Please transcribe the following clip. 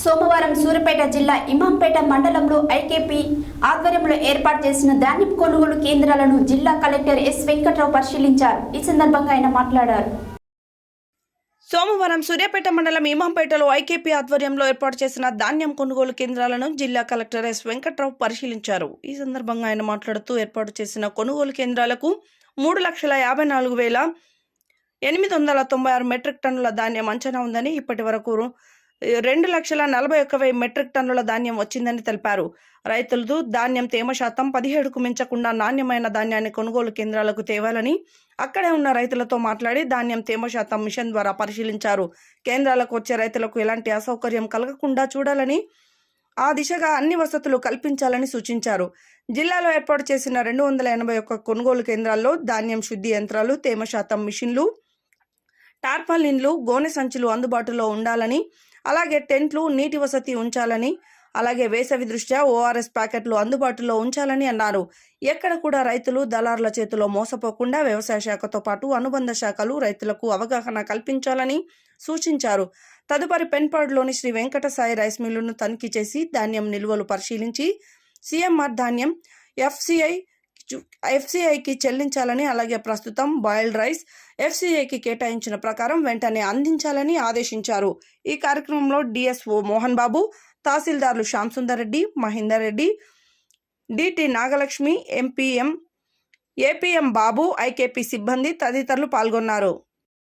సోమవారం సూర్యాపేట జిల్లా ఇమాంపేట మండలంలో ఐకేపీ ఆధ్వర్యంలో ఏర్పాటు చేసిన ధాన్యం కొనుగోలు కేంద్రాలను జిల్లా కలెక్టర్ ఎస్ వెంకట్రావు పరిశీలించారు. ఈ సందర్భంగా ఆయన మాట్లాడారు. సోమవారం సూర్యాపేట మండలం ఇమాంపేటలో ఐకేపీ ఆధ్వర్యంలో ఏర్పాటు చేసిన ధాన్యం కొనుగోలు కేంద్రాలను జిల్లా కలెక్టర్ ఎస్ వెంకట్రావు పరిశీలించారు. ఈ సందర్భంగా ఆయన మాట్లాడుతూ ఏర్పాటు చేసిన కొనుగోలు కేంద్రాలకు 3,54,896 మెట్రిక్ టన్నుల ధాన్యం అంచనా ఉందని, ఇప్పటి వరకు 2,41,000 మెట్రిక్ టన్నుల ధాన్యం వచ్చిందని తెలిపారు. రైతులు ధాన్యం తేమ శాతం 17కు మించకుండా నాణ్యమైన ధాన్యాన్ని కొనుగోలు కేంద్రాలకు తేవాలని అక్కడే ఉన్న రైతులతో మాట్లాడి ధాన్యం తేమ శాతం మిషన్ ద్వారా పరిశీలించారు. కేంద్రాలకు వచ్చే రైతులకు ఎలాంటి అసౌకర్యం కలగకుండా చూడాలని, ఆ దిశగా అన్ని వసతులు కల్పించాలని సూచించారు. జిల్లాలో ఏర్పాటు చేసిన 281 కొనుగోలు కేంద్రాల్లో ధాన్యం శుద్ధి యంత్రాలు, తేమ శాతం మిషన్లు, టార్పాలిన్లు, గోనె సంచులు అందుబాటులో ఉండాలని, అలాగే టెంట్లు, నీటి వసతి ఉంచాలని, అలాగే వేసవి దృష్ట్యా ఓఆర్ఎస్ ప్యాకెట్లు అందుబాటులో ఉంచాలని అన్నారు. ఎక్కడ కూడా రైతులు దళారుల చేతిలో మోసపోకుండా వ్యవసాయ శాఖతో పాటు అనుబంధ శాఖలు రైతులకు అవగాహన కల్పించాలని సూచించారు. తదుపరి పెన్పాడులోని శ్రీ వెంకట సాయి రైస్ మిల్లును తనిఖీ చేసి ధాన్యం నిల్వలు పరిశీలించి సీఎంఆర్ ధాన్యం ఎఫ్సీఐకి చెల్లించాలని, అలాగే ప్రస్తుతం బాయిల్డ్ రైస్ ఎఫ్సీఐకి కేటాయించిన ప్రకారం వెంటనే అందించాలని ఆదేశించారు. ఈ కార్యక్రమంలో DSO Mohan Babu, తహసీల్దార్లు Shyam Sundar Reddy, Mahender Reddy, DT Nagalakshmi, APM బాబు, ఐకేపీ సిబ్బంది తదితరులు పాల్గొన్నారు.